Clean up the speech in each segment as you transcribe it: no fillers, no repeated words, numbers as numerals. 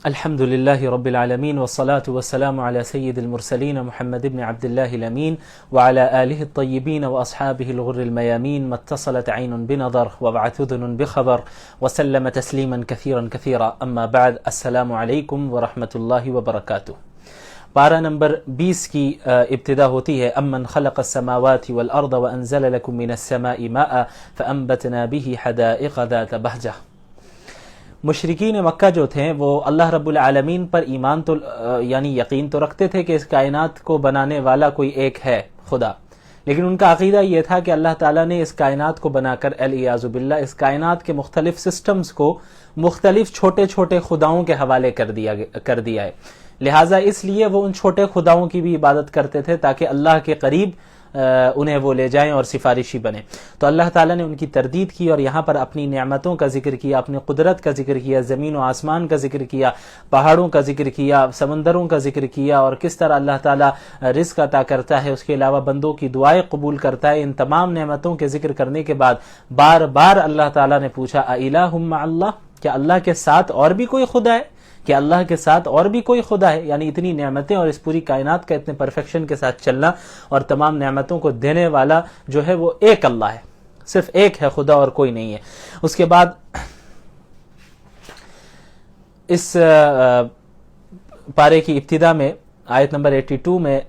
الحمد لله رب العالمين والصلاة والسلام على سيد المرسلين محمد بن عبد الله الأمين وعلى آله الطيبين وأصحابه الغر الميامين ما اتصلت عين بنظر وبعث أذن بخبر وسلم تسليما كثيرا كثيرا أما بعد السلام عليكم ورحمة الله وبركاته. پارہ نمبر 20 کی ابتدا ہوتی ہے امن خلق السماوات والارض وانزل لكم من السماء ماء فانبتنا به حدائق ذات بہجہ. مشرکین مکہ جو تھے وہ اللہ رب العالمین پر ایمان تو یعنی یقین تو رکھتے تھے کہ اس کائنات کو بنانے والا کوئی ایک ہے خدا، لیکن ان کا عقیدہ یہ تھا کہ اللہ تعالیٰ نے اس کائنات کو بنا کر العیاذ باللہ اس کائنات کے مختلف سسٹمز کو مختلف چھوٹے چھوٹے خداؤں کے حوالے کر دیا ہے. لہٰذا اس لیے وہ ان چھوٹے خداؤں کی بھی عبادت کرتے تھے تاکہ اللہ کے قریب انہیں وہ لے جائیں اور سفارشی بنے. تو اللہ تعالیٰ نے ان کی تردید کی اور یہاں پر اپنی نعمتوں کا ذکر کیا، اپنی قدرت کا ذکر کیا، زمین و آسمان کا ذکر کیا، پہاڑوں کا ذکر کیا، سمندروں کا ذکر کیا، اور کس طرح اللہ تعالیٰ رزق عطا کرتا ہے، اس کے علاوہ بندوں کی دعائیں قبول کرتا ہے. ان تمام نعمتوں کے ذکر کرنے کے بعد بار بار اللہ تعالیٰ نے پوچھا اِلٰہٌ مع اللہ، کیا اللہ کے ساتھ اور بھی کوئی خدا ہے؟ کہ اللہ کے ساتھ اور بھی کوئی خدا ہے؟ یعنی اتنی نعمتیں اور اس پوری کائنات کا اتنے پرفیکشن کے ساتھ چلنا اور تمام نعمتوں کو دینے والا جو ہے وہ ایک اللہ ہے، صرف ایک ہے خدا اور کوئی نہیں ہے. اس کے بعد اس پارے کی ابتدا میں آیت نمبر 82 میں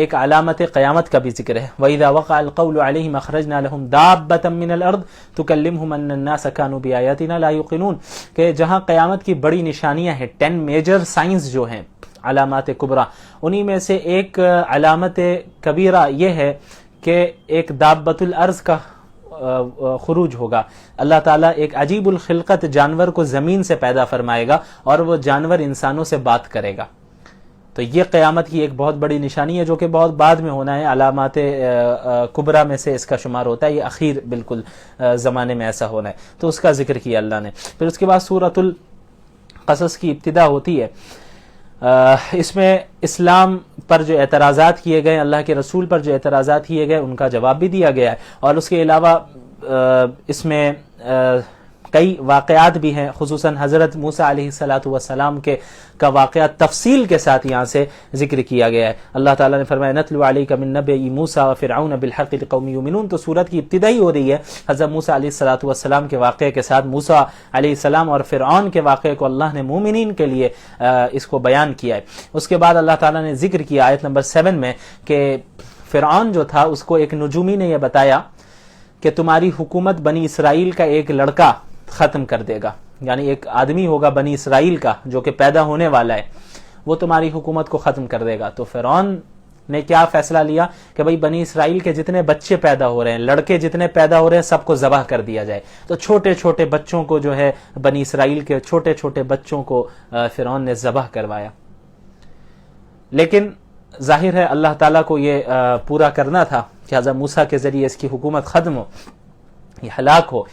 ایک علامت قیامت کا بھی ذکر ہے. وَإِذَا وَقَعَ الْقَوْلُ عَلَيْهِمْ أَخْرَجْنَا لَهُمْ دَابَّةً مِّنَ الْأَرْضِ تُكَلِّمُهُمْ أَنَّ النَّاسَ كَانُوا بِآيَاتِنَا لَا يُوقِنُونَ، کہ جہاں قیامت کی بڑی نشانیاں ہیں، 10 میجر سائنز جو ہیں، علامات کبریٰ، انہی میں سے ایک علامت کبیرہ یہ ہے کہ ایک دابۃ الارض کا خروج ہوگا. اللہ تعالیٰ ایک عجیب الخلقت جانور کو زمین سے پیدا فرمائے گا اور وہ جانور انسانوں سے بات کرے گا. تو یہ قیامت کی ایک بہت بڑی نشانی ہے جو کہ بہت بعد میں ہونا ہے، علامات کبریٰ میں سے اس کا شمار ہوتا ہے، یہ اخیر بالکل زمانے میں ایسا ہونا ہے. تو اس کا ذکر کیا اللہ نے. پھر اس کے بعد سورۃ القصص کی ابتدا ہوتی ہے. اس میں اسلام پر جو اعتراضات کیے گئے، اللہ کے رسول پر جو اعتراضات کیے گئے، ان کا جواب بھی دیا گیا ہے. اور اس کے علاوہ اس میں کئی واقعات بھی ہیں، خصوصاً حضرت موسیٰ علیہ السلام کے کا واقعات تفصیل کے ساتھ یہاں سے ذکر کیا گیا ہے. اللہ تعالیٰ نے فرمایا نتلو علیک من نبأ موسیٰ وفرعون بالحق لقوم یؤمنون. تو سورت کی ابتدا ہی ہو رہی ہے حضرت موسیٰ علیہ السلام کے واقعے کے ساتھ. موسیٰ علیہ السلام اور فرعون کے واقعے کو اللہ نے مومنین کے لیے اس کو بیان کیا ہے. اس کے بعد اللہ تعالیٰ نے ذکر کیا آیت نمبر 7 میں کہ فرعون جو تھا اس کو ایک نجومی نے یہ بتایا کہ تمہاری حکومت بنی اسرائیل کا ایک لڑکا ختم کر دے گا، یعنی ایک آدمی ہوگا بنی اسرائیل کا جو کہ پیدا ہونے والا ہے، وہ تمہاری حکومت کو ختم کر دے گا. تو فرعون نے کیا فیصلہ لیا کہ بھئی بنی اسرائیل کے جتنے بچے پیدا ہو رہے ہیں، لڑکے جتنے پیدا ہو رہے ہیں، سب کو ذبح کر دیا جائے. تو چھوٹے چھوٹے بچوں کو جو ہے بنی اسرائیل کے چھوٹے چھوٹے بچوں کو فرعون نے ذبح کروایا. لیکن ظاہر ہے اللہ تعالیٰ کو یہ پورا کرنا تھا کہ حضرت موسیٰ کے ذریعے اس کی حکومت ختم ہو، یہ ہلاک ہو.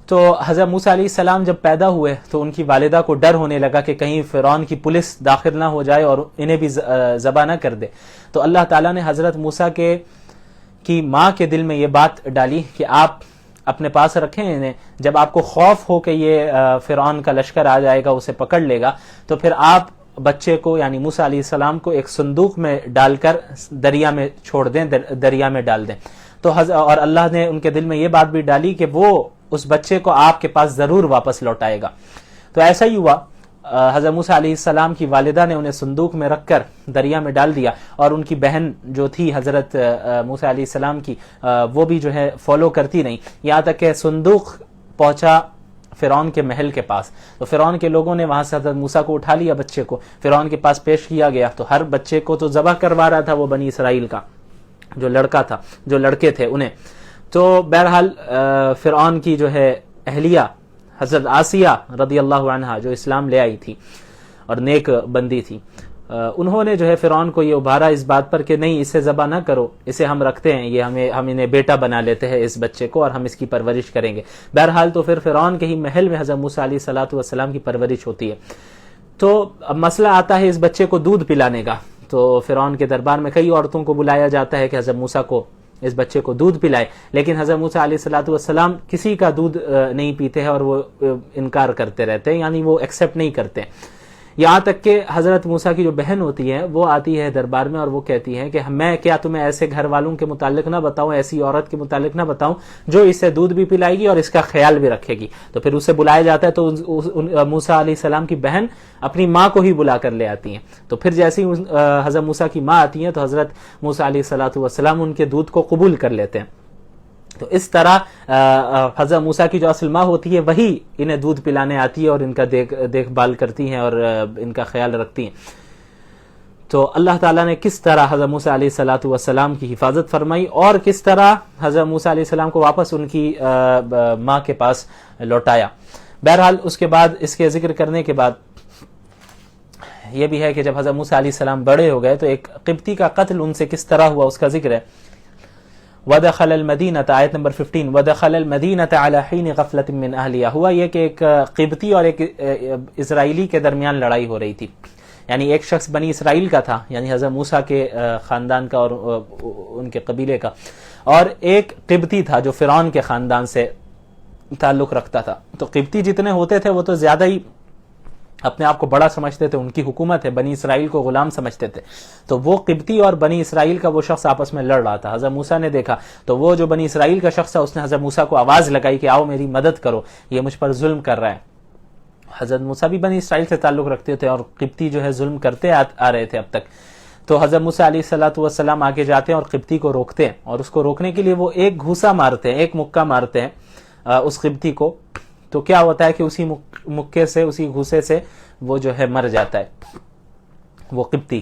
تو حضرت موسیٰ علیہ السلام جب پیدا ہوئے تو ان کی والدہ کو ڈر ہونے لگا کہ کہیں فرعون کی پولیس داخل نہ ہو جائے اور انہیں بھی ذبح نہ کر دے. تو اللہ تعالیٰ نے حضرت موسیٰ کی ماں کے دل میں یہ بات ڈالی کہ آپ اپنے پاس رکھیں انہیں، جب آپ کو خوف ہو کہ یہ فرعون کا لشکر آ جائے گا، اسے پکڑ لے گا، تو پھر آپ بچے کو یعنی موسیٰ علیہ السلام کو ایک صندوق میں ڈال کر دریا میں چھوڑ دیں، دریا میں ڈال دیں. تو اور اللہ نے ان کے دل میں یہ بات بھی ڈالی کہ وہ اس بچے کو آپ کے پاس ضرور واپس لوٹائے گا. تو ایسا ہی ہوا. حضرت موسیٰ علیہ السلام کی والدہ نے انہیں صندوق میں رکھ کر دریا میں ڈال دیا، اور ان کی بہن جو تھی حضرت موسیٰ علیہ السلام کی، وہ بھی جو ہے فالو کرتی نہیں، یہاں تک کہ صندوق پہنچا فرعون کے محل کے پاس. تو فرعون کے لوگوں نے وہاں سے حضرت موسیٰ کو اٹھا لیا، بچے کو فرعون کے پاس پیش کیا گیا. تو ہر بچے کو تو ذبح کروا رہا تھا وہ بنی اسرائیل کا جو لڑکا تھا، جو لڑکے تھے انہیں. تو بہرحال فرعون کی جو ہے اہلیہ حضرت آسیہ رضی اللہ عنہا جو اسلام لے آئی تھی اور نیک بندی تھی، انہوں نے جو ہے فرعون کو یہ ابھارا اس بات پر کہ نہیں، اسے ذبح نہ کرو، اسے ہم رکھتے ہیں، یہ ہم انہیں بیٹا بنا لیتے ہیں اس بچے کو، اور ہم اس کی پرورش کریں گے. بہرحال تو پھر فرعون کے ہی محل میں حضرت موسیٰ علیہ السلام کی پرورش ہوتی ہے. تو اب مسئلہ آتا ہے اس بچے کو دودھ پلانے کا. تو فرعون کے دربار میں کئی عورتوں کو بلایا جاتا ہے کہ حضرت موسیٰ کو اس بچے کو دودھ پلائے، لیکن حضرت موسیٰ علیہ السلام کسی کا دودھ نہیں پیتے ہیں اور وہ انکار کرتے رہتے ہیں، یعنی وہ ایکسیپٹ نہیں کرتے. یہاں تک کہ حضرت موسیٰ کی جو بہن ہوتی ہے وہ آتی ہے دربار میں اور وہ کہتی ہے کہ میں کیا تمہیں ایسے گھر والوں کے متعلق نہ بتاؤں، ایسی عورت کے متعلق نہ بتاؤں جو اسے دودھ بھی پلائے گی اور اس کا خیال بھی رکھے گی. تو پھر اسے بلایا جاتا ہے تو موسیٰ علیہ السلام کی بہن اپنی ماں کو ہی بلا کر لے آتی ہیں. تو پھر جیسے ہی حضرت موسیٰ کی ماں آتی ہیں تو حضرت موسیٰ علیہ السلام ان کے دودھ کو قبول کر لیتے ہیں. تو اس طرح حضرت موسیٰ کی جو اصل ماں ہوتی ہے وہی انہیں دودھ پلانے آتی ہے اور ان کا دیکھ بھال کرتی ہیں اور ان کا خیال رکھتی ہیں. تو اللہ تعالیٰ نے کس طرح حضرت موسیٰ علیہ السلام کی حفاظت فرمائی اور کس طرح حضرت موسیٰ علیہ السلام کو واپس ان کی ماں کے پاس لوٹایا. بہرحال اس کے بعد اس کے ذکر کرنے کے بعد یہ بھی ہے کہ جب حضرت موسیٰ علیہ السلام بڑے ہو گئے تو ایک قبطی کا قتل ان سے کس طرح ہوا اس کا ذکر ہے. وَدَخَلَ الْمَدِينَةَ آیت نمبر 15 وَدَخَلَ الْمَدِينَةَ عَلَى حِينِ غَفْلَةٍ مِّنْ أَهْلِهَا. ہوا یہ کہ ایک قبطی اور ایک اسرائیلی کے درمیان لڑائی ہو رہی تھی. یعنی ایک شخص بنی اسرائیل کا تھا یعنی حضرت موسیٰ کے خاندان کا اور ان کے قبیلے کا، اور ایک قبطی تھا جو فرعون کے خاندان سے تعلق رکھتا تھا. تو قبطی جتنے ہوتے تھے وہ تو زیادہ ہی اپنے آپ کو بڑا سمجھتے تھے، ان کی حکومت ہے، بنی اسرائیل کو غلام سمجھتے تھے. تو وہ قبطی اور بنی اسرائیل کا وہ شخص آپس میں لڑ رہا تھا. حضرت موسیٰ نے دیکھا تو وہ جو بنی اسرائیل کا شخص تھا اس نے حضرت موسیٰ کو آواز لگائی کہ آؤ میری مدد کرو، یہ مجھ پر ظلم کر رہا ہے. حضرت موسیٰ بھی بنی اسرائیل سے تعلق رکھتے تھے اور قبطی جو ہے ظلم کرتے آ رہے تھے اب تک. تو حضرت موسیٰ علیہ السلام آگے جاتے ہیں اور قبطی کو روکتے ہیں، اور اس کو روکنے کے لیے وہ ایک گھوسا مارتے ہیں، ایک مکہ مارتے ہیں اس قبطی کو. تو کیا ہوتا ہے کہ اسی مکے سے، اسی گھوسے سے وہ جو ہے مر جاتا ہے وہ قبطی.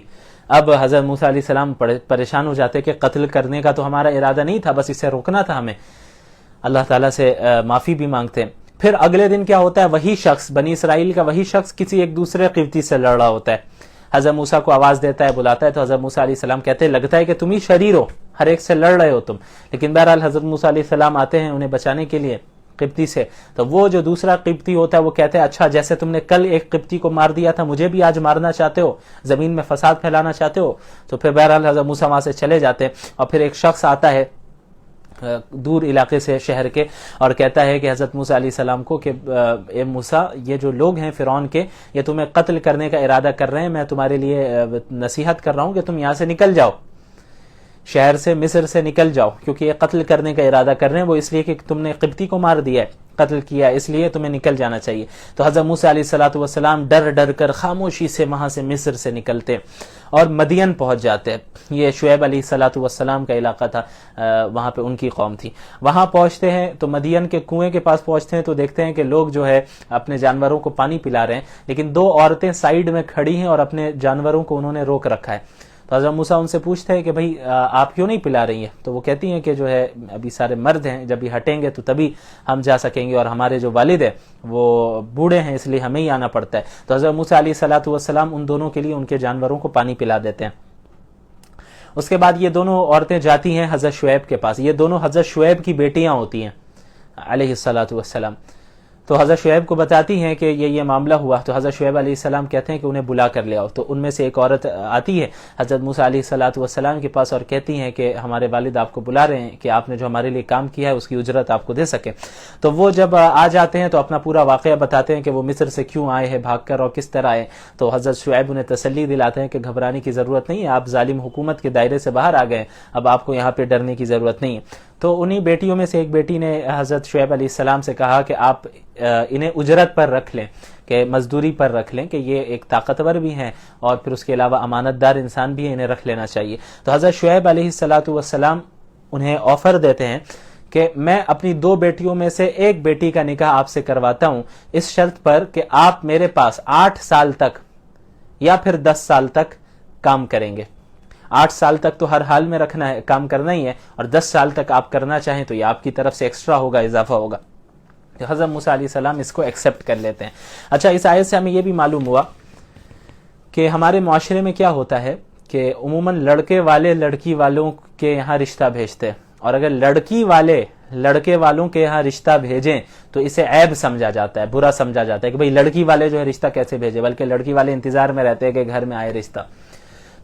اب حضرت موسیٰ علیہ السلام پریشان ہو جاتے کہ قتل کرنے کا تو ہمارا ارادہ نہیں تھا، بس اسے روکنا تھا ہمیں. اللہ تعالیٰ سے معافی بھی مانگتے ہیں. پھر اگلے دن کیا ہوتا ہے، وہی شخص بنی اسرائیل کا وہی شخص کسی ایک دوسرے قبطی سے لڑ رہا ہوتا ہے. حضرت موسیٰ کو آواز دیتا ہے، بلاتا ہے. تو حضرت موسیٰ علیہ السلام کہتے ہیں لگتا ہے کہ تم ہی شریر ہو، ہر ایک سے لڑ رہے ہو تم. لیکن بہرحال حضرت موسیٰ علیہ السلام آتے ہیں انہیں بچانے کے لیے قبطی سے. تو وہ جو دوسرا قبطی ہوتا ہے وہ کہتے ہیں اچھا جیسے تم نے کل ایک قبطی کو مار دیا تھا مجھے بھی آج مارنا چاہتے ہو، زمین میں فساد پھیلانا چاہتے ہو. تو پھر بہرحال حضرت موسیٰ وہاں سے چلے جاتے ہیں. اور پھر ایک شخص آتا ہے دور علاقے سے شہر کے اور کہتا ہے کہ حضرت موسیٰ علیہ السلام کو کہ اے موسیٰ یہ جو لوگ ہیں فرعون کے یہ تمہیں قتل کرنے کا ارادہ کر رہے ہیں، میں تمہارے لیے نصیحت کر رہا ہوں کہ تم یہاں سے نکل جاؤ، شہر سے مصر سے نکل جاؤ، کیونکہ یہ قتل کرنے کا ارادہ کر رہے ہیں وہ اس لیے کہ تم نے قبطی کو مار دیا ہے، قتل کیا ہے، اس لیے تمہیں نکل جانا چاہیے. تو حضرت موسیٰ علیہ السلام ڈر ڈر کر خاموشی سے وہاں سے مصر سے نکلتے اور مدین پہنچ جاتے. یہ شعیب علیہ السلام کا علاقہ تھا، وہاں پہ ان کی قوم تھی. وہاں پہنچتے ہیں تو مدین کے کنویں کے پاس پہنچتے ہیں تو دیکھتے ہیں کہ لوگ جو ہے اپنے جانوروں کو پانی پلا رہے ہیں، لیکن دو عورتیں سائیڈ میں کھڑی ہیں اور اپنے جانوروں کو انہوں نے روک رکھا ہے. تو حضرت موسیٰ ان سے پوچھتے ہیں کہ بھائی آپ کیوں نہیں پلا رہی ہیں؟ تو وہ کہتی ہیں کہ جو ہے ابھی سارے مرد ہیں، جب یہ ہٹیں گے تو تبھی ہم جا سکیں گے، اور ہمارے جو والد ہیں وہ بوڑھے ہیں اس لیے ہمیں ہی آنا پڑتا ہے. تو حضرت موسیٰ علیہ السلام ان دونوں کے لیے ان کے جانوروں کو پانی پلا دیتے ہیں. اس کے بعد یہ دونوں عورتیں جاتی ہیں حضرت شعیب کے پاس. یہ دونوں حضرت شعیب کی بیٹیاں ہوتی ہیں علیہ السلام. تو حضرت شعیب کو بتاتی ہیں کہ یہ معاملہ ہوا. تو حضرت شعیب علیہ السلام کہتے ہیں کہ انہیں بلا کر لے آؤ. تو ان میں سے ایک عورت آتی ہے حضرت موسیٰ علیہ السلام کے پاس اور کہتی ہیں کہ ہمارے والد آپ کو بلا رہے ہیں کہ آپ نے جو ہمارے لیے کام کیا ہے اس کی اجرت آپ کو دے سکے. تو وہ جب آ جاتے ہیں تو اپنا پورا واقعہ بتاتے ہیں کہ وہ مصر سے کیوں آئے ہیں بھاگ کر اور کس طرح آئے. تو حضرت شعیب انہیں تسلی دلاتے ہیں کہ گھبرانے کی ضرورت نہیں ہے، آپ ظالم حکومت کے دائرے سے باہر آ گئے، اب آپ کو یہاں پہ ڈرنے کی ضرورت نہیں ہے. تو انہی بیٹیوں میں سے ایک بیٹی نے حضرت شعیب علیہ السلام سے کہا کہ آپ انہیں اجرت پر رکھ لیں، کہ مزدوری پر رکھ لیں، کہ یہ ایک طاقتور بھی ہیں اور پھر اس کے علاوہ امانت دار انسان بھی ہے، انہیں رکھ لینا چاہیے. تو حضرت شعیب علیہ السلام انہیں آفر دیتے ہیں کہ میں اپنی دو بیٹیوں میں سے ایک بیٹی کا نکاح آپ سے کرواتا ہوں اس شرط پر کہ آپ میرے پاس 8 سال تک یا پھر 10 سال تک کام کریں گے. 8 سال تک تو ہر حال میں رکھنا ہے، کام کرنا ہی ہے، اور 10 سال تک آپ کرنا چاہیں تو یہ آپ کی طرف سے ایکسٹرا ہوگا، اضافہ ہوگا. تو حضرت موسیٰ علیہ السلام اس کو ایکسیپٹ کر لیتے ہیں. اچھا، اس آیت سے ہمیں یہ بھی معلوم ہوا کہ ہمارے معاشرے میں کیا ہوتا ہے کہ عموماً لڑکے والے لڑکی والوں کے یہاں رشتہ بھیجتے ہیں، اور اگر لڑکی والے لڑکے والوں کے یہاں رشتہ بھیجیں تو اسے عیب سمجھا جاتا ہے، برا سمجھا جاتا ہے کہ بھئی لڑکی والے جو ہے رشتہ کیسے بھیجے، بلکہ لڑکی والے انتظار میں رہتے ہیں کہ گھر میں آئے رشتہ.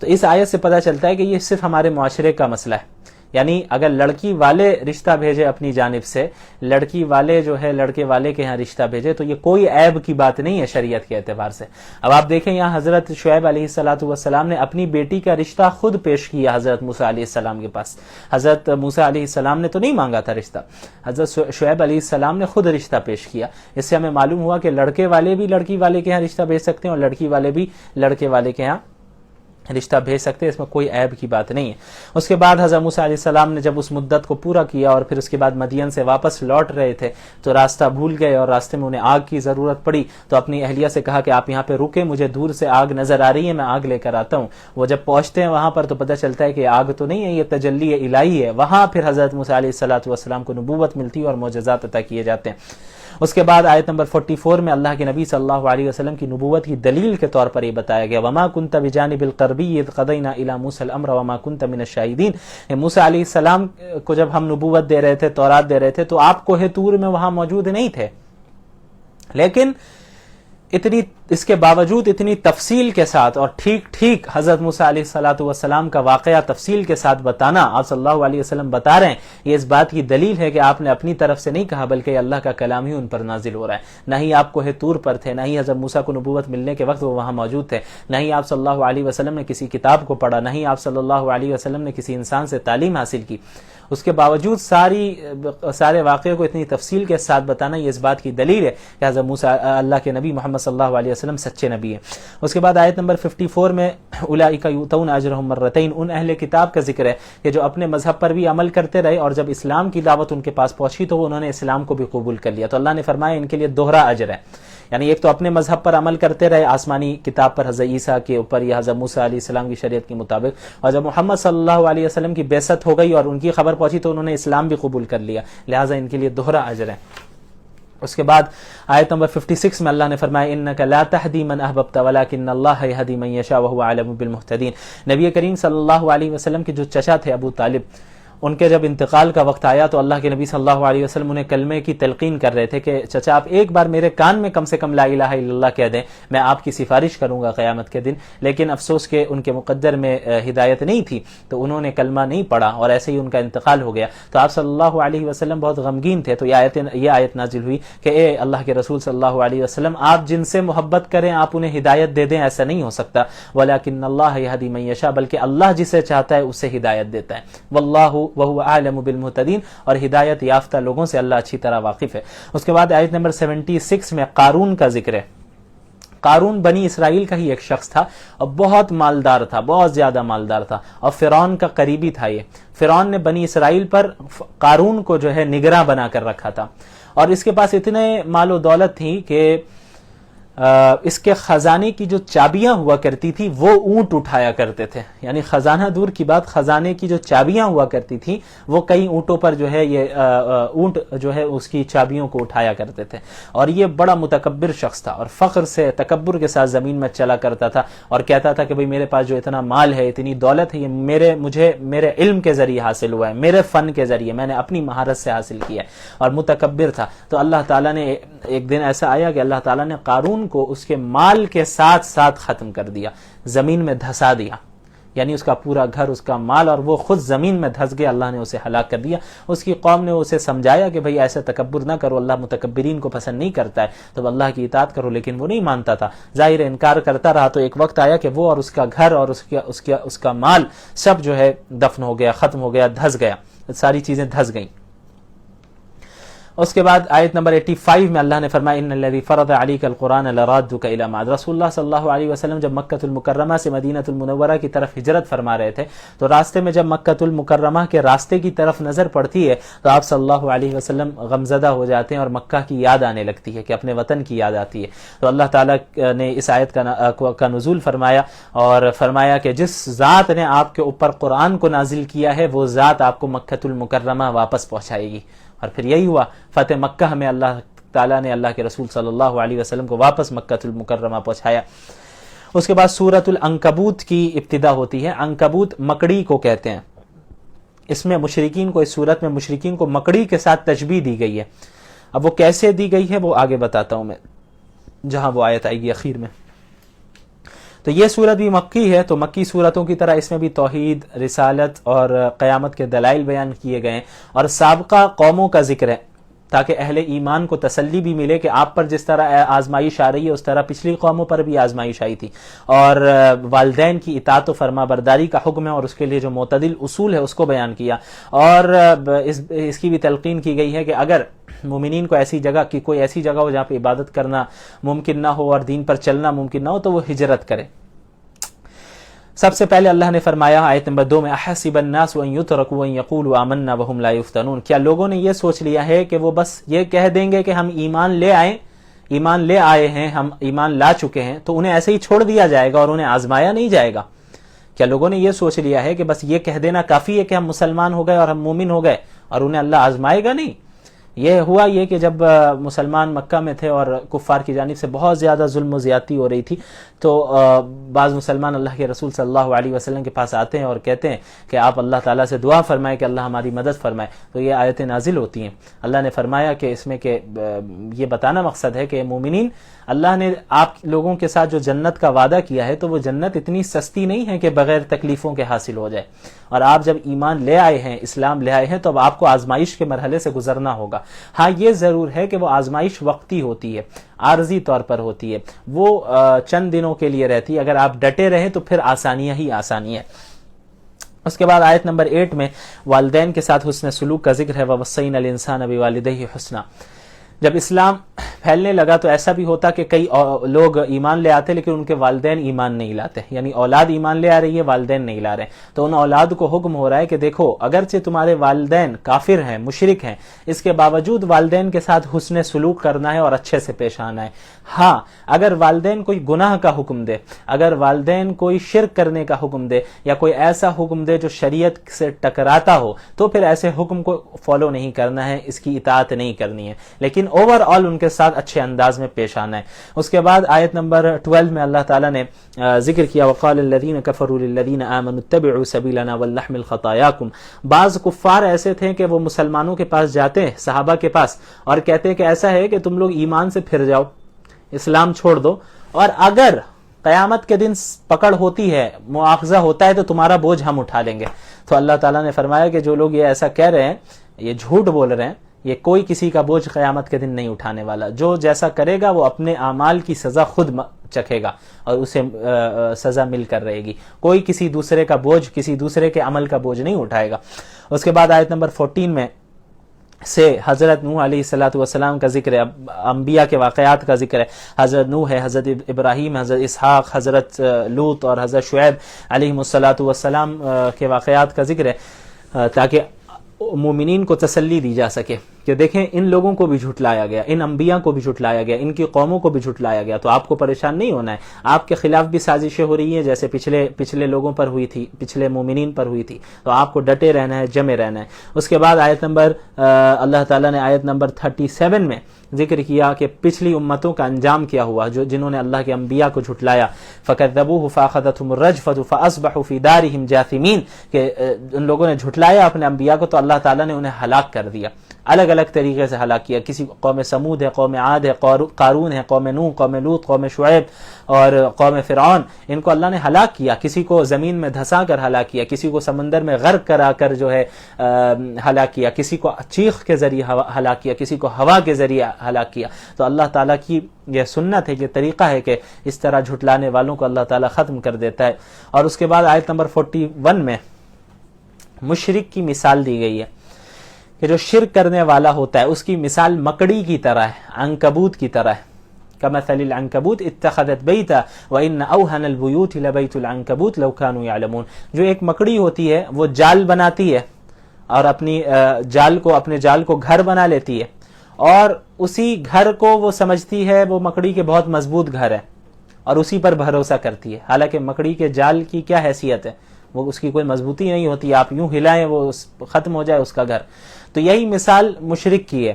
تو اس آیت سے پتہ چلتا ہے کہ یہ صرف ہمارے معاشرے کا مسئلہ ہے. یعنی اگر لڑکی والے رشتہ بھیجے اپنی جانب سے، لڑکی والے جو ہے لڑکے والے کے ہاں رشتہ بھیجے، تو یہ کوئی عیب کی بات نہیں ہے شریعت کے اعتبار سے۔ اب آپ دیکھیں یہاں حضرت شعیب علیہ السلام نے اپنی بیٹی کا رشتہ خود پیش کیا حضرت موسیٰ علیہ السلام کے پاس۔ حضرت موسیٰ علیہ السلام نے تو نہیں مانگا تھا رشتہ، حضرت شعیب علیہ السلام نے خود رشتہ پیش کیا۔ اس سے ہمیں معلوم ہوا کہ لڑکے والے بھی لڑکی والے کے ہاں رشتہ بھیج سکتے ہیں اور لڑکی والے بھی لڑکے والے کے ہاں رشتہ بھیج سکتے ہیں، اس میں کوئی عیب کی بات نہیں ہے۔ اس کے بعد حضرت موسیٰ علیہ السلام نے جب اس مدت کو پورا کیا اور پھر اس کے بعد مدین سے واپس لوٹ رہے تھے تو راستہ بھول گئے اور راستے میں انہیں آگ کی ضرورت پڑی، تو اپنی اہلیہ سے کہا کہ آپ یہاں پہ رکے، مجھے دور سے آگ نظر آ رہی ہے، میں آگ لے کر آتا ہوں۔ وہ جب پہنچتے ہیں وہاں پر تو پتہ چلتا ہے کہ آگ تو نہیں ہے، یہ تجلی الہی ہے۔ وہاں پھر حضرت موسیٰ علیہ السلام کو نبوت ملتی ہے اور معجزات عطا کیے جاتے ہیں۔ اس کے بعد آیت نمبر 44 میں اللہ کے نبی صلی اللہ علیہ وسلم کی نبوت کی دلیل کے طور پر یہ بتایا گیا، وما كنت بجانب الغربی اذ قضینا الی موسیٰ الامر وما كنت من الشاہدین۔ موسیٰ علیہ السلام کو جب ہم نبوت دے رہے تھے، تورات دے رہے تھے، تو آپ کوہ طور میں وہاں موجود نہیں تھے، لیکن اس کے باوجود اتنی تفصیل کے ساتھ اور ٹھیک حضرت موسیٰ علیہ السلام کا واقعہ تفصیل کے ساتھ بتانا، آپ صلی اللہ علیہ وسلم بتا رہے ہیں، یہ اس بات کی دلیل ہے کہ آپ نے اپنی طرف سے نہیں کہا بلکہ اللہ کا کلام ہی ان پر نازل ہو رہا ہے۔ نہ ہی آپ کوہ طور پر تھے، نہ ہی حضرت موسیٰ کو نبوت ملنے کے وقت وہ وہاں موجود تھے، نہ ہی آپ صلی اللہ علیہ وسلم نے کسی کتاب کو پڑھا، نہ ہی آپ صلی اللہ علیہ وسلم نے کسی انسان سے تعلیم حاصل کی۔ اس کے باوجود سارے واقعے کو اتنی تفصیل کے ساتھ بتانا یہ اس بات کی دلیل ہے کہ حضرت موسیٰ اللہ کے نبی محمد صلی اللہ علیہ وسلم سچے نبی ہیں۔ اس کے بعد آیت نمبر 54 میں اولئک یؤتون اجرهم مرتین، ان اہل کتاب کا ذکر ہے کہ جو اپنے مذہب پر بھی عمل کرتے رہے اور جب اسلام کی دعوت ان کے پاس پہنچی تو انہوں نے اسلام کو بھی قبول کر لیا، تو اللہ نے فرمایا ان کے لیے دوہرا اجر ہے۔ یعنی ایک تو اپنے مذہب پر عمل کرتے رہے آسمانی کتاب پر حضرت عیسیٰ کے اوپر یا حضرت موسیٰ علیہ السلام کی شریعت کے مطابق، اور جب محمد صلی اللہ علیہ وسلم کی بعثت ہو گئی اور ان کی خبر پہنچی تو انہوں نے اسلام بھی قبول کر لیا، لہٰذا ان کے لیے دوہرا اجر ہے۔ اس کے بعد آیت نمبر 56 میں اللہ نے فرمایا انک لا تہدی من احببت ولکن اللہ یہدی من یشاء وہو اعلم بالمہتدین۔ نبی کریم صلی اللہ علیہ وسلم کے جو چچا تھے ابو طالب، ان کے جب انتقال کا وقت آیا تو اللہ کے نبی صلی اللہ علیہ وسلم انہیں کلمے کی تلقین کر رہے تھے کہ چچا آپ ایک بار میرے کان میں کم سے کم لا الہ الا اللہ کہہ دیں، میں آپ کی سفارش کروں گا قیامت کے دن۔ لیکن افسوس کہ ان کے مقدر میں ہدایت نہیں تھی تو انہوں نے کلمہ نہیں پڑھا اور ایسے ہی ان کا انتقال ہو گیا۔ تو آپ صلی اللہ علیہ وسلم بہت غمگین تھے، تو یہ آیت نازل ہوئی کہ اے اللہ کے رسول صلی اللہ علیہ وسلم، آپ جن سے محبت کریں آپ انہیں ہدایت دے دیں، ایسا نہیں ہو سکتا، ولیکن اللہ یہدی من یشاء، بلکہ اللہ جسے چاہتا ہے اسے ہدایت دیتا ہے، واللہ وہو اعلم بالمہتدین، اور ہدایت یافتہ لوگوں سے اللہ اچھی طرح واقف ہے۔ اس کے بعد آیت نمبر 76 میں قارون کا ذکر ہے۔ قارون بنی اسرائیل کا ہی ایک شخص تھا اور بہت مالدار تھا، بہت زیادہ مالدار تھا، اور فرعون کا قریبی تھا۔ یہ فرعون نے بنی اسرائیل پر قارون کو جو ہے نگراں بنا کر رکھا تھا، اور اس کے پاس اتنے مال و دولت تھی کہ اس کے خزانے کی جو چابیاں ہوا کرتی تھی وہ اونٹ اٹھایا کرتے تھے، یعنی خزانہ دور کی بات، خزانے کی جو چابیاں ہوا کرتی تھی وہ کئی اونٹوں پر جو ہے یہ اونٹ جو ہے اس کی چابیوں کو اٹھایا کرتے تھے، اور یہ بڑا متکبر شخص تھا اور فخر سے تکبر کے ساتھ زمین میں چلا کرتا تھا اور کہتا تھا کہ بھئی میرے پاس جو اتنا مال ہے، اتنی دولت ہے، یہ مجھے میرے علم کے ذریعے حاصل ہوا ہے، میرے فن کے ذریعے، میں نے اپنی مہارت سے حاصل کیا ہے، اور متکبر تھا۔ تو اللہ تعالیٰ نے ایک دن ایسا آیا کہ اللہ تعالیٰ نے قارون کو اس کے مال کے ساتھ ساتھ ختم کر دیا، زمین میں دھسا دیا، یعنی اس کا پورا گھر، اس کا مال، اور وہ خود زمین میں دھس گیا، اللہ نے اسے ہلاک کر دیا۔ اس کی قوم نے اسے سمجھایا کہ بھئی ایسے تکبر نہ کرو، اللہ متکبرین کو پسند نہیں کرتا ہے، تو اللہ کی اطاعت کرو، لیکن وہ نہیں مانتا تھا، ظاہر انکار کرتا رہا۔ تو ایک وقت آیا کہ وہ اور اس کا گھر اور اس کا مال سب جو ہے دفن ہو گیا، ختم ہو گیا، دھس گیا، ساری چیزیں دھس گئیں۔ اس کے بعد آیت نمبر 85 میں اللہ نے فرمایا ان الذی فرض علیک القرآن لرادک الی معاد۔ رسول اللہ صلی اللہ علیہ وسلم جب مکہ المکرمہ سے مدینہ المنورہ کی طرف ہجرت فرما رہے تھے تو راستے میں جب مکہ المکرمہ کے راستے کی طرف نظر پڑتی ہے تو آپ صلی اللہ علیہ وسلم غمزدہ ہو جاتے ہیں اور مکہ کی یاد آنے لگتی ہے کہ اپنے وطن کی یاد آتی ہے۔ تو اللہ تعالیٰ نے اس آیت کا نزول فرمایا اور فرمایا کہ جس ذات نے آپ کے اوپر قرآن کو نازل کیا ہے وہ ذات آپ کو مکہ المکرمہ واپس پہنچائے گی، اور پھر یہی ہوا، فتح مکہ میں اللہ تعالیٰ نے اللہ کے رسول صلی اللہ علیہ وسلم کو واپس مکہ المکرمہ پہنچایا۔ اس کے بعد سورۃ العنکبوت کی ابتدا ہوتی ہے۔ عنکبوت مکڑی کو کہتے ہیں، اس میں مشرکین کو، اس سورت میں مشرکین کو مکڑی کے ساتھ تشبیہ دی گئی ہے۔ اب وہ کیسے دی گئی ہے وہ آگے بتاتا ہوں میں جہاں وہ آیت آئے گی اخیر میں۔ تو یہ صورت بھی مکی ہے، تو مکی صورتوں کی طرح اس میں بھی توحید، رسالت اور قیامت کے دلائل بیان کیے گئے ہیں، اور سابقہ قوموں کا ذکر ہے تاکہ اہل ایمان کو تسلی بھی ملے کہ آپ پر جس طرح آزمائش آ رہی ہے اس طرح پچھلی قوموں پر بھی آزمائش آئی تھی، اور والدین کی اطاعت و فرما برداری کا حکم ہے اور اس کے لیے جو معتدل اصول ہے اس کو بیان کیا، اور اس کی بھی تلقین کی گئی ہے کہ اگر مومنین کو ایسی جگہ کی کوئی ایسی جگہ ہو جہاں پہ عبادت کرنا ممکن نہ ہو اور دین پر چلنا ممکن نہ ہو تو وہ ہجرت کرے۔ سب سے پہلے اللہ نے فرمایا آیت نمبر 2 میں احسب الناس ان يتركوا ان يقولوا آمنا وهم لا يفتنون، کیا لوگوں نے یہ سوچ لیا ہے کہ وہ بس یہ کہہ دیں گے کہ ہم ایمان لے آئے ہیں، ہم ایمان لا چکے ہیں، تو انہیں ایسے ہی چھوڑ دیا جائے گا اور انہیں آزمایا نہیں جائے گا؟ کیا لوگوں نے یہ سوچ لیا ہے کہ بس یہ کہہ دینا کافی ہے کہ ہم مسلمان ہو گئے اور ہم مومن ہو گئے اور انہیں اللہ آزمائے گا نہیں؟ یہ ہوا یہ کہ جب مسلمان مکہ میں تھے اور کفار کی جانب سے بہت زیادہ ظلم و زیادتی ہو رہی تھی، تو بعض مسلمان اللہ کے رسول صلی اللہ علیہ وسلم کے پاس آتے ہیں اور کہتے ہیں کہ آپ اللہ تعالیٰ سے دعا فرمائے کہ اللہ ہماری مدد فرمائے، تو یہ آیتیں نازل ہوتی ہیں۔ اللہ نے فرمایا کہ اس میں کہ یہ بتانا مقصد ہے کہ مومنین، اللہ نے آپ لوگوں کے ساتھ جو جنت کا وعدہ کیا ہے تو وہ جنت اتنی سستی نہیں ہے کہ بغیر تکلیفوں کے حاصل ہو جائے، اور آپ جب ایمان لے آئے ہیں، اسلام لے آئے ہیں، تو اب آپ کو آزمائش کے مرحلے سے گزرنا ہوگا۔ ہاں یہ ضرور ہے کہ وہ آزمائش وقتی ہوتی ہے، عارضی طور پر ہوتی ہے، وہ چند دنوں کے لیے رہتی ہے، اگر آپ ڈٹے رہیں تو پھر آسانیاں ہی آسانی ہے۔ اس کے بعد آیت نمبر 8 میں والدین کے ساتھ حسن سلوک کا ذکر ہے، وَوَصَّيْنَا الْإِنسَانَ بِوَالِدَيْهِ حُسْنًا۔ جب اسلام پھیلنے لگا تو ایسا بھی ہوتا کہ کئی لوگ ایمان لے آتے لیکن ان کے والدین ایمان نہیں لاتے، یعنی اولاد ایمان لے آ رہی ہے، والدین نہیں لا رہے، تو ان اولاد کو حکم ہو رہا ہے کہ دیکھو اگرچہ تمہارے والدین کافر ہیں، مشرک ہیں، اس کے باوجود والدین کے ساتھ حسن سلوک کرنا ہے اور اچھے سے پیش آنا ہے۔ ہاں اگر والدین کوئی گناہ کا حکم دے، اگر والدین کوئی شرک کرنے کا حکم دے یا کوئی ایسا حکم دے جو شریعت سے ٹکراتا ہو تو پھر ایسے حکم کو فالو نہیں کرنا ہے، اس کی اطاعت نہیں کرنی ہے، لیکن اوور آل ان کے ساتھ اچھے انداز میں پیش آنا ہے۔ اس کے بعد آیت نمبر 12 میں اللہ تعالیٰ نے ذکر کیا وقال الذین کفروا للذین آمنوا اتبعوا سبیلنا ولنحمل خطایاکم۔ بعض کفار ایسے تھے کہ وہ مسلمانوں کے پاس جاتے ہیں، صحابہ کے پاس، اور کہتے ہیں کہ ایسا ہے کہ تم لوگ ایمان سے پھر جاؤ، اسلام چھوڑ دو، اور اگر قیامت کے دن پکڑ ہوتی ہے، مواخذہ ہوتا ہے، تو تمہارا بوجھ ہم اٹھا لیں گے۔ تو اللہ تعالیٰ نے فرمایا کہ جو لوگ یہ ایسا کہہ رہے ہیں، یہ جھوٹ بول رہے ہیں، یہ کوئی کسی کا بوجھ قیامت کے دن نہیں اٹھانے والا، جو جیسا کرے گا وہ اپنے اعمال کی سزا خود چکھے گا اور اسے سزا مل کر رہے گی، کوئی کسی دوسرے کا بوجھ، کسی دوسرے کے عمل کا بوجھ نہیں اٹھائے گا۔ اس کے بعد آیت نمبر 14 میں سے حضرت نوح علیہ الصلوۃ والسلام کا ذکر ہے، انبیاء کے واقعات کا ذکر ہے، حضرت نوح ہے، حضرت ابراہیم، حضرت اسحاق، حضرت لوط اور حضرت شعیب علیہ الصلوۃ والسلام کے واقعات کا ذکر ہے، تاکہ مومنین کو تسلی دی جا سکے کہ دیکھیں ان لوگوں کو بھی جھٹلایا گیا، ان انبیاء کو بھی جھٹلایا گیا، ان کی قوموں کو بھی جھٹلایا گیا، تو آپ کو پریشان نہیں ہونا ہے، آپ کے خلاف بھی سازشیں ہو رہی ہیں جیسے پچھلے لوگوں پر ہوئی تھی، پچھلے مومنین پر ہوئی تھی، تو آپ کو ڈٹے رہنا ہے، جمے رہنا ہے۔ اس کے بعد آیت نمبر اللہ تعالیٰ نے آیت نمبر 37 میں ذکر کیا کہ پچھلی امتوں کا انجام کیا ہوا، جنہوں نے اللہ کے انبیاء کو جھٹلایا، فَكَذَّبُوهُ فَأَخَذَتْهُمُ الرَّجْفَةُ فَأَصْبَحُوا فِي دَارِهِمْ جَاثِمِينَ، کہ ان لوگوں نے جھٹلایا اپنے انبیاء کو تو اللہ تعالیٰ نے انہیں ہلاک کر دیا، الگ الگ طریقے سے ہلاک کیا، کسی قوم سمود ہے، قوم عاد ہے، قارون ہے، قوم نوح، قوم لوط، قوم شعیب اور قوم فرعون، ان کو اللہ نے ہلاک کیا، کسی کو زمین میں دھسا کر ہلاک کیا، کسی کو سمندر میں غرق کرا کر جو ہے ہلاک کیا، کسی کو چیخ کے ذریعے ہلاک کیا، کسی کو ہوا کے ذریعے ہلاک کیا۔ تو اللہ تعالیٰ کی یہ سنت ہے، یہ طریقہ ہے کہ اس طرح جھٹلانے والوں کو اللہ تعالیٰ ختم کر دیتا ہے۔ اور اس کے بعد آیت نمبر 41 میں مشرک کی مثال دی گئی ہے کہ جو شرک کرنے والا ہوتا ہے اس کی مثال مکڑی کی طرح ہے، عنکبوت کی طرح ہے، كمثل العنكبوت اتخذت بيتا وان اوهن البيوت لبيت العنكبوت لو كانوا يعلمون۔ جو ایک مکڑی ہوتی ہے وہ جال بناتی ہے اور اپنے جال کو گھر بنا لیتی ہے، اور اسی گھر کو وہ سمجھتی ہے وہ مکڑی کے بہت مضبوط گھر ہے اور اسی پر بھروسہ کرتی ہے، حالانکہ مکڑی کے جال کی کیا حیثیت ہے، وہ اس کی کوئی مضبوطی نہیں ہوتی، آپ یوں ہلائیں وہ ختم ہو جائے اس کا گھر۔ تو یہی مثال مشرک کی ہے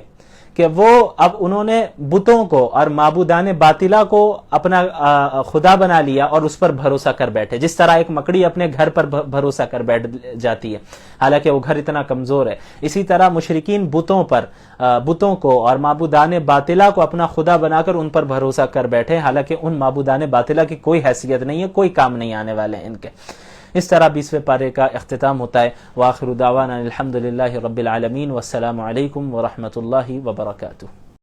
کہ وہ اب انہوں نے بتوں کو اور معبودان باطلہ کو اپنا خدا بنا لیا اور اس پر بھروسہ کر بیٹھے، جس طرح ایک مکڑی اپنے گھر پر بھروسہ کر بیٹھ جاتی ہے حالانکہ وہ گھر اتنا کمزور ہے، اسی طرح مشرکین بتوں کو اور معبودان باطلہ کو اپنا خدا بنا کر ان پر بھروسہ کر بیٹھے، حالانکہ ان معبودان باطلہ کی کوئی حیثیت نہیں ہے، کوئی کام نہیں آنے والے ان کے۔ اس طرح 20ویں پارے کا اختتام ہوتا ہے۔ وآخر دعوانا الحمدللہ رب العالمین، والسلام علیکم ورحمۃ اللہ وبرکاتہ۔